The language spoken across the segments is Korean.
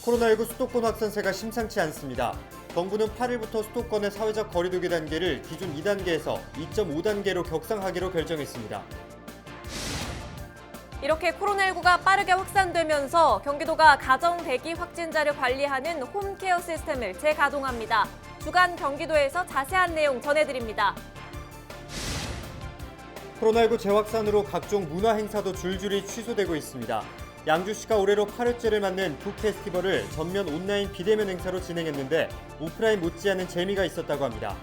코로나19 수도권 확산세가 심상치 않습니다. 정부는 8일부터 수도권의 사회적 거리두기 단계를 기존 2단계에서 2.5단계로 격상하기로 결정했습니다. 이렇게 코로나19가 빠르게 확산되면서 경기도가 가정 대기 확진자를 관리하는 홈케어 시스템을 재가동합니다. 주간 경기도에서 자세한 내용 전해드립니다. 코로나19 재확산으로 각종 문화 행사도 줄줄이 취소되고 있습니다. 양주시가 올해로 8회째를 맞는 북 페스티벌을 전면 온라인 비대면 행사로 진행했는데 오프라인 못지않은 재미가 있었다고 합니다.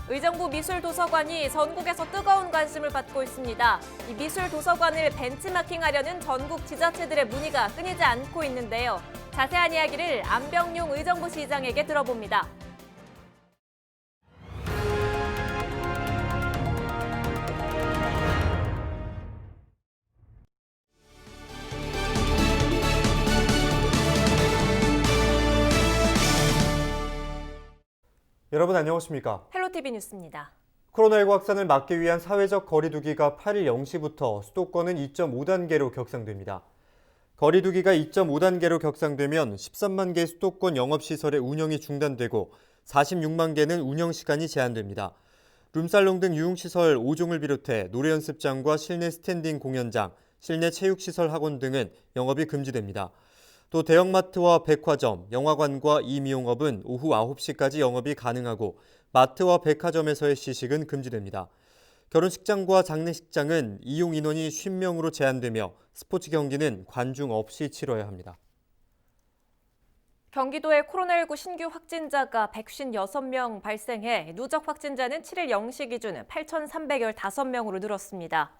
의정부 미술도서관이 전국에서 뜨거운 관심을 받고 있습니다. 이 미술도서관을 벤치마킹하려는 전국 지자체들의 문의가 끊이지 않고 있는데요. 자세한 이야기를 안병용 의정부 시장에게 들어봅니다. 여러분 안녕하십니까? 헬로티비 뉴스입니다. 코로나19 확산을 막기 위한 사회적 거리두기가 8일 0시부터 수도권은 2.5단계로 격상됩니다. 거리두기가 2.5단계로 격상되면 13만 개 수도권 영업시설의 운영이 중단되고 46만 개는 운영시간이 제한됩니다. 룸살롱 등 유흥시설 5종을 비롯해 노래연습장과 실내 스탠딩 공연장, 실내 체육시설 학원 등은 영업이 금지됩니다. 또 대형마트와 백화점, 영화관과 이미용업은 오후 9시까지 영업이 가능하고 마트와 백화점에서의 시식은 금지됩니다. 결혼식장과 장례식장은 이용 인원이 50명으로 제한되며 스포츠 경기는 관중 없이 치러야 합니다. 경기도에 코로나19 신규 확진자가 156명 발생해 누적 확진자는 7일 0시 기준 8,315명으로 늘었습니다.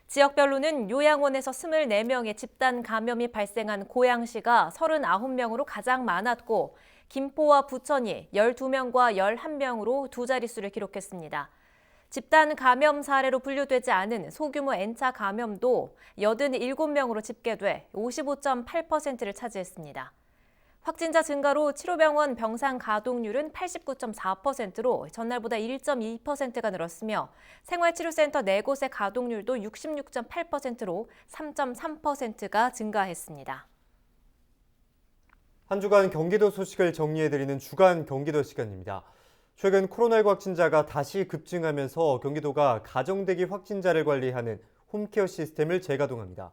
지역별로는 요양원에서 24명의 집단 감염이 발생한 고양시가 39명으로 가장 많았고 김포와 부천이 12명과 11명으로 두 자릿수를 기록했습니다. 집단 감염 사례로 분류되지 않은 소규모 N차 감염도 87명으로 집계돼 55.8%를 차지했습니다. 확진자 증가로 치료병원 병상 가동률은 89.4%로 전날보다 1.2%가 늘었으며 생활치료센터 4곳의 가동률도 66.8%로 3.3%가 증가했습니다. 한 주간 경기도 소식을 정리해드리는 주간 경기도 시간입니다. 최근 코로나19 확진자가 다시 급증하면서 경기도가 가정대기 확진자를 관리하는 홈케어 시스템을 재가동합니다.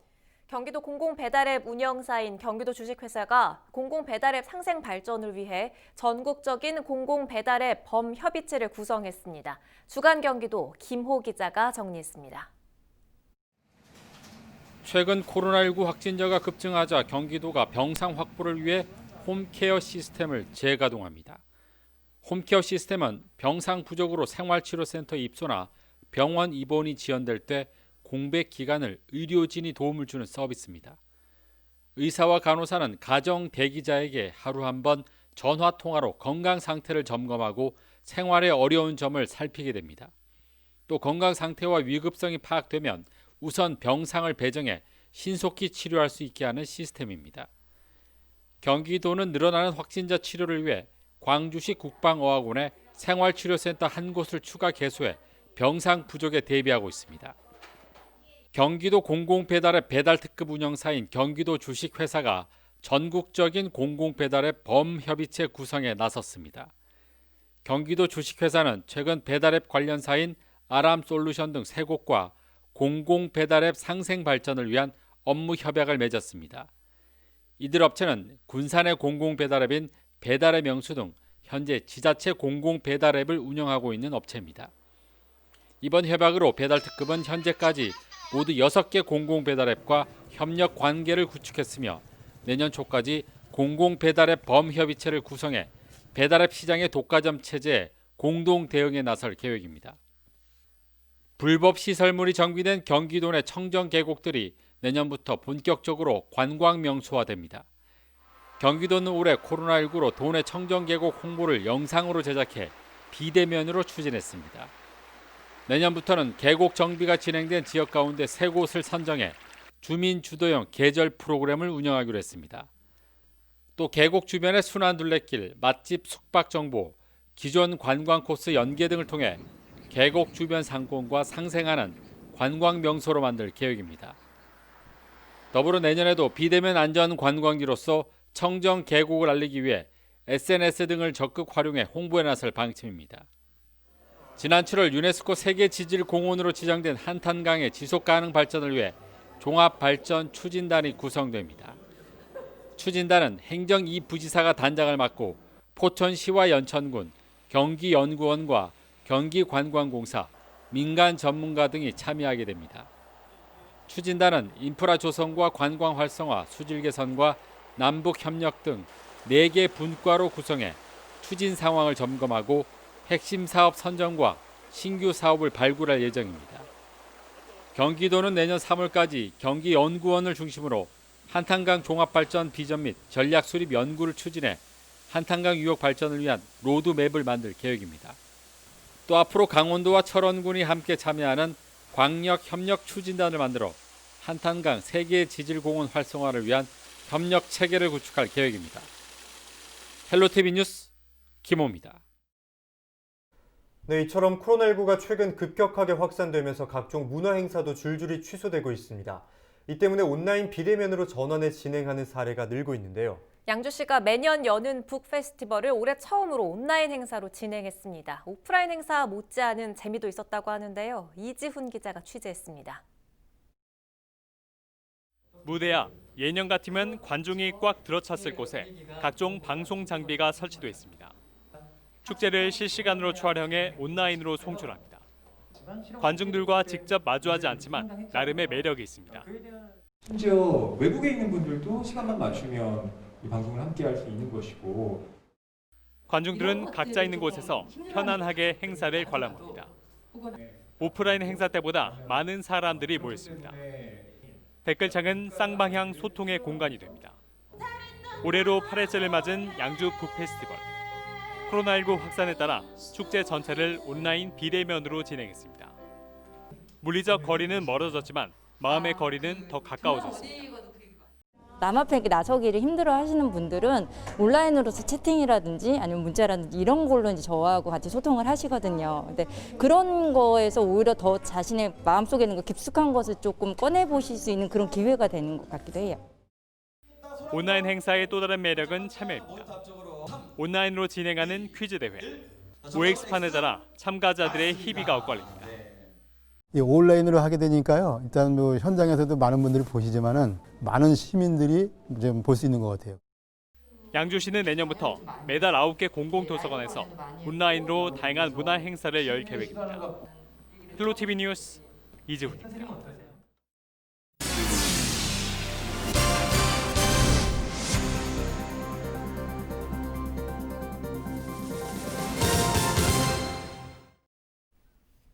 경기도 공공배달앱 운영사인 경기도 주식회사가 공공배달앱 상생 발전을 위해 전국적인 공공배달앱 범협의체를 구성했습니다. 주간 경기도 김호 기자가 정리했습니다. 최근 코로나19 확진자가 급증하자 경기도가 병상 확보를 위해 홈케어 시스템을 재가동합니다. 홈케어 시스템은 병상 부족으로 생활치료센터 입소나 병원 입원이 지연될 때 공백 기간을 의료진이 도움을 주는 서비스입니다. 의사와 간호사는 가정 대기자에게 하루 한 번 전화 통화로 건강 상태를 점검하고 생활에 어려운 점을 살피게 됩니다. 또 건강 상태와 위급성이 파악되면 우선 병상을 배정해 신속히 치료할 수 있게 하는 시스템입니다. 경기도는 늘어나는 확진자 치료를 위해 광주시 국방어학원에 생활치료센터 한 곳을 추가 개소해 병상 부족에 대비하고 있습니다. 경기도 공공배달앱 배달특급 운영사인 경기도 주식회사가 전국적인 공공배달앱 범협의체 구성에 나섰습니다. 경기도 주식회사는 최근 배달앱 관련사인 아람솔루션 등 3곳과 공공배달앱 상생 발전을 위한 업무 협약을 맺었습니다. 이들 업체는 군산의 공공배달앱인 배달의 명수 등 현재 지자체 공공배달앱을 운영하고 있는 업체입니다. 이번 협약으로 배달특급은 현재까지 모두 6개 공공배달앱과 협력 관계를 구축했으며 내년 초까지 공공배달앱 범협의체를 구성해 배달앱 시장의 독과점 체제에 공동 대응에 나설 계획입니다. 불법 시설물이 정비된 경기도 내 청정 계곡들이 내년부터 본격적으로 관광 명소화됩니다. 경기도는 올해 코로나19로 도내 청정 계곡 홍보를 영상으로 제작해 비대면으로 추진했습니다. 내년부터는 계곡 정비가 진행된 지역 가운데 3곳을 선정해 주민 주도형 계절 프로그램을 운영하기로 했습니다. 또 계곡 주변의 순환둘레길, 맛집 숙박 정보, 기존 관광 코스 연계 등을 통해 계곡 주변 상권과 상생하는 관광 명소로 만들 계획입니다. 더불어 내년에도 비대면 안전 관광지로서 청정 계곡을 알리기 위해 SNS 등을 적극 활용해 홍보에 나설 방침입니다. 지난 7월 유네스코 세계지질공원으로 지정된 한탄강의 지속가능 발전을 위해 종합발전 추진단이 구성됩니다. 추진단은 행정 2부지사가 단장을 맡고 포천시와 연천군, 경기연구원과 경기관광공사, 민간 전문가 등이 참여하게 됩니다. 추진단은 인프라 조성과 관광 활성화, 수질 개선과 남북 협력 등 4개 분과로 구성해 추진 상황을 점검하고 핵심 사업 선정과 신규 사업을 발굴할 예정입니다. 경기도는 내년 3월까지 경기연구원을 중심으로 한탄강 종합발전 비전 및 전략 수립 연구를 추진해 한탄강 유역 발전을 위한 로드맵을 만들 계획입니다. 또 앞으로 강원도와 철원군이 함께 참여하는 광역 협력 추진단을 만들어 한탄강 세계 지질공원 활성화를 위한 협력 체계를 구축할 계획입니다. 헬로티비 뉴스 김호입니다. 네, 이처럼 코로나19가 최근 급격하게 확산되면서 각종 문화 행사도 줄줄이 취소되고 있습니다. 이 때문에 온라인 비대면으로 전환해 진행하는 사례가 늘고 있는데요. 양주시가 매년 여는 북 페스티벌을 올해 처음으로 온라인 행사로 진행했습니다. 오프라인 행사 못지않은 재미도 있었다고 하는데요. 이지훈 기자가 취재했습니다. 무대야 예년 같으면 관중이 꽉 들어찼을 곳에 각종 방송 장비가 설치돼 있습니다. 축제를 실시간으로 촬영해 온라인으로 송출합니다. 관중들과 직접 마주하지 않지만 나름의 매력이 있습니다. 심지어 외국에 있는 분들도 시간만 맞추면 이 방송을 함께 할 수 있는 것이고 관중들은 각자 있는 곳에서 편안하게 행사를 관람합니다. 오프라인 행사 때보다 많은 사람들이 모였습니다. 댓글창은 쌍방향 소통의 공간이 됩니다. 올해로 8회째를 맞은 양주 북 페스티벌. 코로나19 확산에 따라 축제 전체를 온라인 비대면으로 진행했습니다. 물리적 거리는 멀어졌지만 마음의 거리는 더 가까워졌습니다. 남 앞에 나서기를 힘들어 하시는 분들은 온라인으로서 채팅이라든지 아니면 문자라든지 이런 걸로 이제 저하고 같이 소통을 하시거든요. 근데 그런 거에서 오히려 더 자신의 마음속에 있는 거 깊숙한 것을 조금 꺼내 보실 수 있는 그런 기회가 되는 것 같기도 해요. 온라인 행사의 또 다른 매력은 참여입니다. 온라인으로 진행하는 퀴즈 대회. OX판에 따라 참가자들의 희비가 엇갈립니다. 온라인으로 하게 되니까요. 일단 뭐 현장에서도 많은 분들이 보시지만은 많은 시민들이 좀 볼 수 있는 것 같아요. 양주시는 내년부터 매달 9개 공공도서관에서 온라인으로 다양한 문화 행사를 열 계획입니다. 헬로티비 뉴스 이지훈입니다.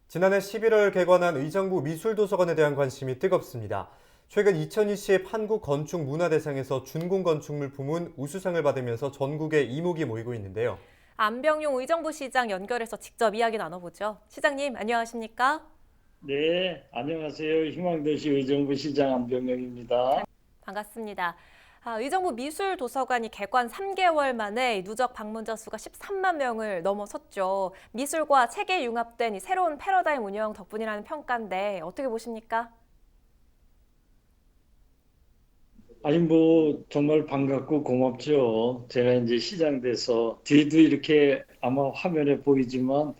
지난해 11월 개관한 의정부 미술도서관에 대한 관심이 뜨겁습니다. 최근 2020 한국건축문화대상에서 준공건축물 부문 우수상을 받으면서 전국에 이목이 모이고 있는데요. 안병용 의정부 시장 연결해서 직접 이야기 나눠보죠. 시장님, 안녕하십니까? 네, 안녕하세요. 희망도시 의정부 시장 안병영입니다. 반갑습니다. 의정부 미술도서관이 개관 3개월 만에 누적 방문자 수가 13만 명을 넘어섰죠. 미술과 책에 융합된 이 새로운 패러다임 운영 덕분이라는 평가인데 어떻게 보십니까? 아니 뭐 정말 반갑고 고맙죠. 제가 이제 시장 돼서 뒤에도 이렇게 아마 화면에 보이지만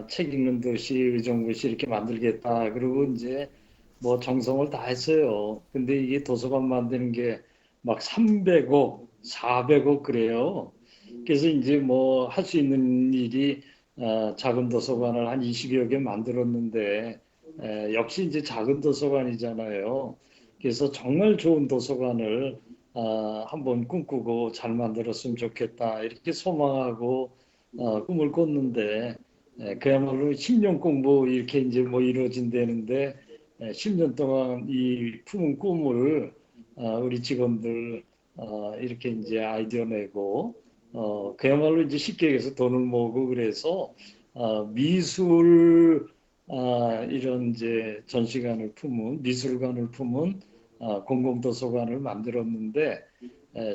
책 읽는 도시 의정부시 이렇게 만들겠다. 그리고 이제 뭐 정성을 다 했어요. 근데 이게 도서관 만드는 게 막 300억, 400억 그래요. 그래서 이제 뭐 할 수 있는 일이 작은 도서관을 한 20여 개 만들었는데 역시 이제 작은 도서관이잖아요. 그래서 정말 좋은 도서관을 한번 꿈꾸고 잘 만들었으면 좋겠다 이렇게 소망하고 꿈을 꿨는데 그야말로 10년 공부 이렇게 이제 뭐 이루어진다는데 10년 동안 이 품은 꿈을 우리 직원들 이렇게 이제 아이디어 내고 그야말로 이제 쉽게 얘기해서 돈을 모으고 그래서 미술 이런 이제 전시관을 품은 미술관을 품은 공공도서관을 만들었는데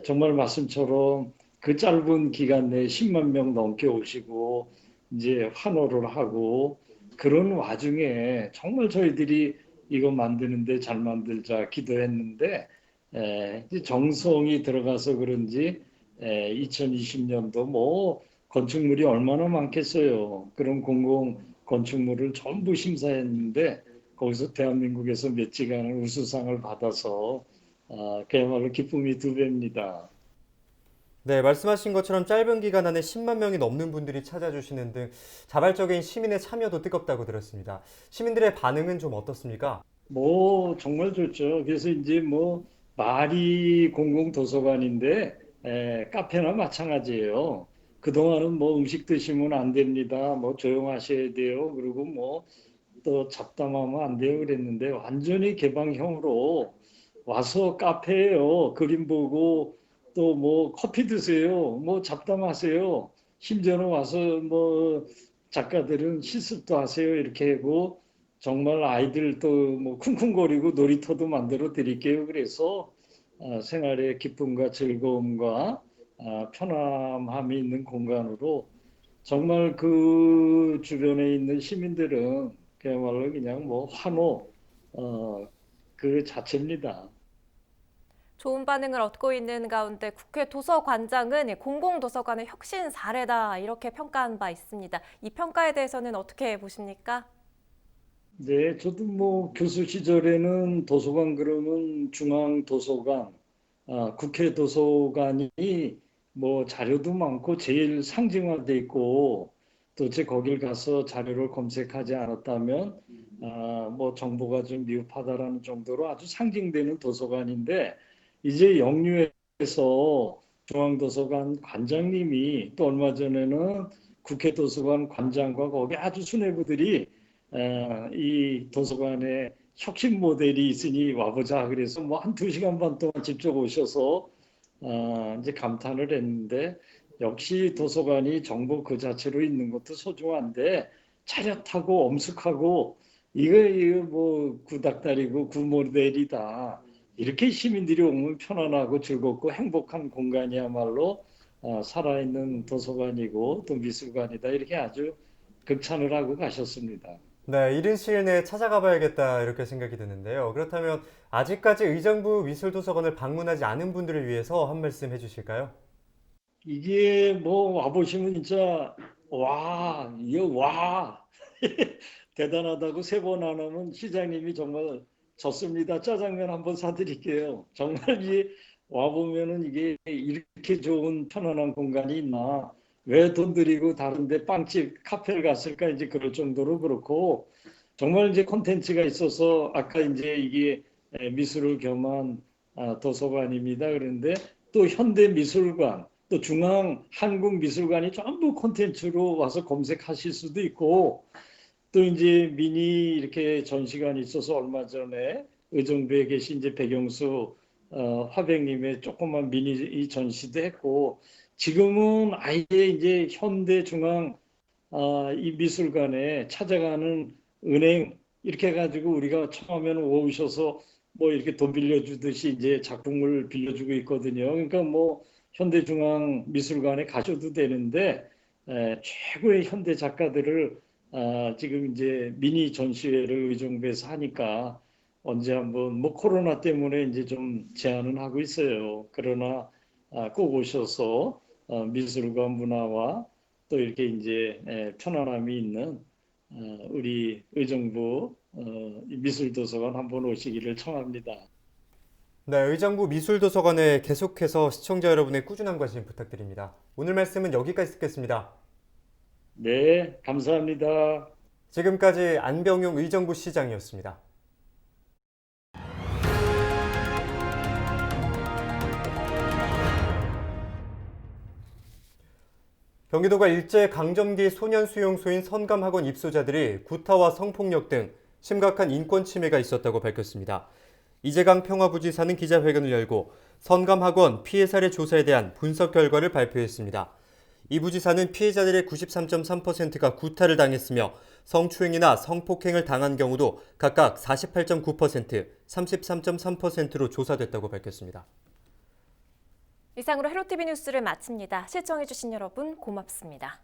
정말 말씀처럼 그 짧은 기간 내에 10만 명 넘게 오시고 이제 환호를 하고 그런 와중에 정말 저희들이 이거 만드는데 잘 만들자 기도했는데 이제 정성이 들어가서 그런지 2020년도 뭐 건축물이 얼마나 많겠어요. 그런 공공 건축물을 전부 심사했는데 거기서 대한민국에서 몇지간을 우수상을 받아서 그야말로 기쁨이 두 배입니다. 네, 말씀하신 것처럼 짧은 기간 안에 10만 명이 넘는 분들이 찾아주시는 등 자발적인 시민의 참여도 뜨겁다고 들었습니다. 시민들의 반응은 좀 어떻습니까? 뭐 정말 좋죠. 그래서 이제 뭐 말이 공공도서관인데 카페나 마찬가지예요. 그동안은 뭐 음식 드시면 안 됩니다. 뭐 조용하셔야 돼요. 그리고 뭐 또 잡담하면 안 돼요. 그랬는데 완전히 개방형으로 와서 카페예요. 그림 보고 또 뭐 커피 드세요. 뭐 잡담하세요. 심지어는 와서 뭐 작가들은 실습도 하세요. 이렇게 하고 정말 아이들도 뭐 쿵쿵거리고 놀이터도 만들어 드릴게요. 그래서 생활의 기쁨과 즐거움과 편안함이 있는 공간으로 정말 그 주변에 있는 시민들은 그야말로 그냥 뭐 환호 그 자체입니다. 좋은 반응을 얻고 있는 가운데 국회 도서관장은 공공도서관의 혁신 사례다 이렇게 평가한 바 있습니다. 이 평가에 대해서는 어떻게 보십니까? 네, 저도 뭐 교수 시절에는 도서관 그러면 중앙도서관, 국회 도서관이 뭐 자료도 많고 제일 상징화돼 있고 도대체 거길 가서 자료를 검색하지 않았다면 뭐 정보가 좀 미흡하다라는 정도로 아주 상징되는 도서관인데 이제 역류해서 중앙도서관 관장님이 또 얼마 전에는 국회 도서관 관장과 거기 아주 수뇌부들이 이 도서관에 혁신 모델이 있으니 와보자 그래서 뭐 한 2시간 반 동안 직접 오셔서 이제 감탄을 했는데 역시 도서관이 정보 그 자체로 있는 것도 소중한데 차렷하고 엄숙하고 이거 뭐 구닥다리고 구모델이다. 이렇게 시민들이 오면 편안하고 즐겁고 행복한 공간이야말로 살아있는 도서관이고 또 미술관이다. 이렇게 아주 극찬을 하고 가셨습니다. 네, 이른 시일 내에 찾아가 봐야겠다 이렇게 생각이 드는데요. 그렇다면 아직까지 의정부 미술도서관을 방문하지 않은 분들을 위해서 한 말씀 해주실까요? 이게 뭐 와보시면 진짜 와, 이거 와 대단하다고 3번 안 하면 시장님이 정말 좋습니다. 짜장면 한번 사드릴게요. 정말 이 와보면은 이게 이렇게 좋은 편안한 공간이 있나? 왜 돈 들이고 다른데 빵집, 카페를 갔을까? 이제 그럴 정도로 그렇고 정말 이제 콘텐츠가 있어서 아까 이제 이게 미술을 겸한 도서관입니다. 그런데 또 현대미술관, 또 중앙한국미술관이 전부 콘텐츠로 와서 검색하실 수도 있고 또 이제 미니 이렇게 전시관이 있어서 얼마 전에 의정부에 계신 이제 백영수 화백님의 조그만 미니 전시도 했고 지금은 아예 이제 현대중앙 이 미술관에 찾아가는 은행 이렇게 해가지고 우리가 처음에는 오셔서 뭐 이렇게 돈 빌려주듯이 이제 작품을 빌려주고 있거든요. 그러니까 뭐 현대중앙 미술관에 가셔도 되는데 최고의 현대 작가들을 지금 이제 미니 전시회를 의정부에서 하니까 언제 한번 뭐 코로나 때문에 이제 좀 제한은 하고 있어요. 그러나 꼭 오셔서 미술과 문화와 또 이렇게 이제 편안함이 있는 우리 의정부 미술도서관 한번 오시기를 청합니다. 네, 의정부 미술도서관에 계속해서 시청자 여러분의 꾸준한 관심 부탁드립니다. 오늘 말씀은 여기까지 듣겠습니다. 네, 감사합니다. 지금까지 안병용 의정부 시장이었습니다. 경기도가 일제강점기 소년수용소인 선감학원 입소자들이 구타와 성폭력 등 심각한 인권 침해가 있었다고 밝혔습니다. 이재강 평화부지사는 기자회견을 열고 선감학원 피해 사례 조사에 대한 분석 결과를 발표했습니다. 이 부지사는 피해자들의 93.3%가 구타를 당했으며 성추행이나 성폭행을 당한 경우도 각각 48.9%, 33.3%로 조사됐다고 밝혔습니다. 이상으로 헬로티비 뉴스를 마칩니다. 시청해주신 여러분 고맙습니다.